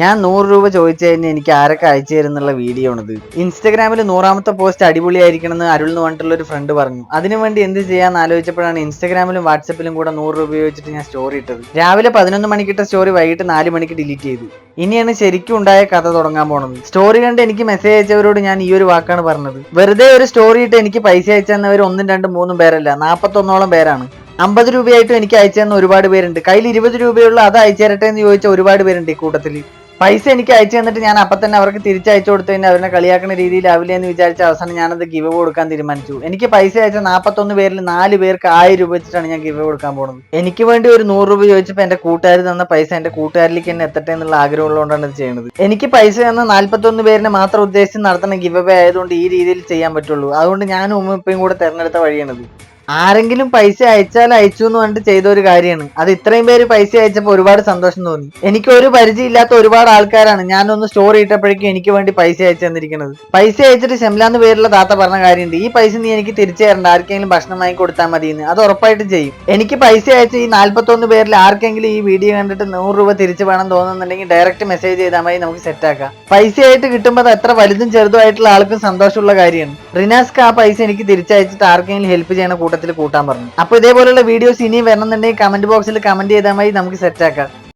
ഞാൻ 100 രൂപ ചോദിച്ചു കഴിഞ്ഞാൽ എനിക്ക് ആരൊക്കെ അയച്ചു തരുന്നുള്ള വീഡിയോ ആണിത്. ഇൻസ്റ്റാഗ്രാമിൽ 100ാമത്തെ പോസ്റ്റ് അടിപൊളിയായിരിക്കണം എന്ന് അരുൾ എന്ന് പറഞ്ഞിട്ടുള്ള ഒരു ഫ്രണ്ട് പറഞ്ഞു. അതിനുവേണ്ടി എന്ത് ചെയ്യാന്ന് ആലോചിച്ചപ്പോഴാണ് ഇൻസ്റ്റാഗ്രാമിലും വാട്സപ്പിലും കൂടെ 100 രൂപ ഉപയോഗിച്ചിട്ട് ഞാൻ സ്റ്റോറി ഇട്ടത്. രാവിലെ 11 മണിക്കിട്ട സ്റ്റോറി വൈകിട്ട് 4 മണിക്ക് ഡിലീറ്റ് ചെയ്തു. ഇനിയാണ് ശരിക്കും ഉണ്ടായ കഥ തുടങ്ങാൻ പോണത്. സ്റ്റോറി കണ്ട് എനിക്ക് മെസ്സേജ് അയച്ചവരോട് ഞാൻ ഈ ഒരു വാക്കാണ് പറഞ്ഞത്. വെറുതെ ഒരു സ്റ്റോറി ഇട്ട് എനിക്ക് പൈസ അയച്ചെന്നവർ 1, 2, 3 പേരല്ല, 41ഓളം പേരാണ്. 50 രൂപയായിട്ടും എനിക്ക് അയച്ചു തന്ന ഒരുപാട് പേരുണ്ട്. കയ്യിൽ 20 രൂപയുള്ള അത് അയച്ചു തരട്ടെ എന്ന് ചോദിച്ച ഒരുപാട് പേരുണ്ട് ഈ കൂട്ടത്തിൽ. പൈസ എനിക്ക് അയച്ചു തന്നിട്ട് ഞാൻ അപ്പം തന്നെ അവർക്ക് തിരിച്ചയച്ചു കൊടുത്തു കഴിഞ്ഞാൽ അവരെ കളിയാക്കുന്ന രീതിയിലാവില്ല എന്ന് വിചാരിച്ച അവസാനം ഞാനത് ഗിവ് കൊടുക്കാൻ തീരുമാനിച്ചു. എനിക്ക് പൈസ അയച്ച 41 പേരിൽ 4 പേർക്ക് 1000 രൂപ വെച്ചിട്ടാണ് ഞാൻ ഗിവ് കൊടുക്കാൻ പോകുന്നത്. എനിക്ക് വേണ്ടി ഒരു 100 രൂപ ചോദിച്ചപ്പോൾ എന്റെ കൂട്ടുകാർ തന്ന പൈസ എന്റെ കൂട്ടുകാരിലേക്ക് തന്നെ എത്തട്ടെ എന്നുള്ള ആഗ്രഹമുള്ളതുകൊണ്ടാണ് ഇത് ചെയ്യുന്നത്. എനിക്ക് പൈസ തന്ന 41 പേരിനെ മാത്രം ഉദ്ദേശിച്ച് നടത്തുന്ന ഗിവ് ആയതുകൊണ്ട് ഈ രീതിയിൽ ചെയ്യാൻ പറ്റുള്ളൂ. അതുകൊണ്ട് ഞാനും ഉമ്മയും കൂടെ തെരഞ്ഞെടുത്ത വഴിയാണിത്. ആരെങ്കിലും പൈസ അയച്ചാൽ അയച്ചു എന്ന് പറഞ്ഞിട്ട് ചെയ്ത ഒരു കാര്യമാണ് അത്. ഇത്രയും പേര് പൈസ അയച്ചപ്പോൾ ഒരുപാട് സന്തോഷം തോന്നി. എനിക്ക് ഒരു പരിചയമില്ലാത്ത ഒരുപാട് ആൾക്കാരാണ് ഞാനൊന്ന് സ്റ്റോറി ഇട്ടപ്പോഴേക്കും എനിക്ക് വേണ്ടി പൈസ അയച്ചു തന്നിരിക്കുന്നത്. പൈസ അയച്ചിട്ട് ഷംലാന്ന് പേരുള്ള താത്ത പറഞ്ഞ കാര്യമുണ്ട്, ഈ പൈസ നീ എനിക്ക് തിരിച്ചു തരണ്ട, ആർക്കെങ്കിലും ഭക്ഷണം വാങ്ങി കൊടുത്താൽ മതി എന്ന്. അത് ഉറപ്പായിട്ടും ചെയ്യും. എനിക്ക് പൈസ അയച്ച ഈ 41 പേരിൽ ആർക്കെങ്കിലും ഈ വീഡിയോ കണ്ടിട്ട് 100 രൂപ തിരിച്ചു വേണം തോന്നുന്നുണ്ടെങ്കിൽ ഡയറക്റ്റ് മെസ്സേജ് ചെയ്താൽ മതി, നമുക്ക് സെറ്റ് ആക്കാം. പൈസ ആയിട്ട് കിട്ടുമ്പോൾ അത് എത്ര വലുതും ചെറുതും ആയിട്ടുള്ള ആൾക്കും സന്തോഷമുള്ള കാര്യമാണ്. റിനാസ്ക്ക് ആ പൈസ എനിക്ക് തിരിച്ചയച്ചിട്ട് ആർക്കെങ്കിലും ഹെൽപ്പ് ചെയ്യണ കൂട്ടത്തിൽ കൂട്ടാൻ പറഞ്ഞു. അപ്പോൾ ഇതേപോലുള്ള വീഡിയോസ് ഇനിയും വരണമെന്നുണ്ടെങ്കിൽ കമന്റ് ബോക്സിൽ കമന്റ് ചെയ്താൽ മതി, നമുക്ക് സെറ്റ് ആക്കാം.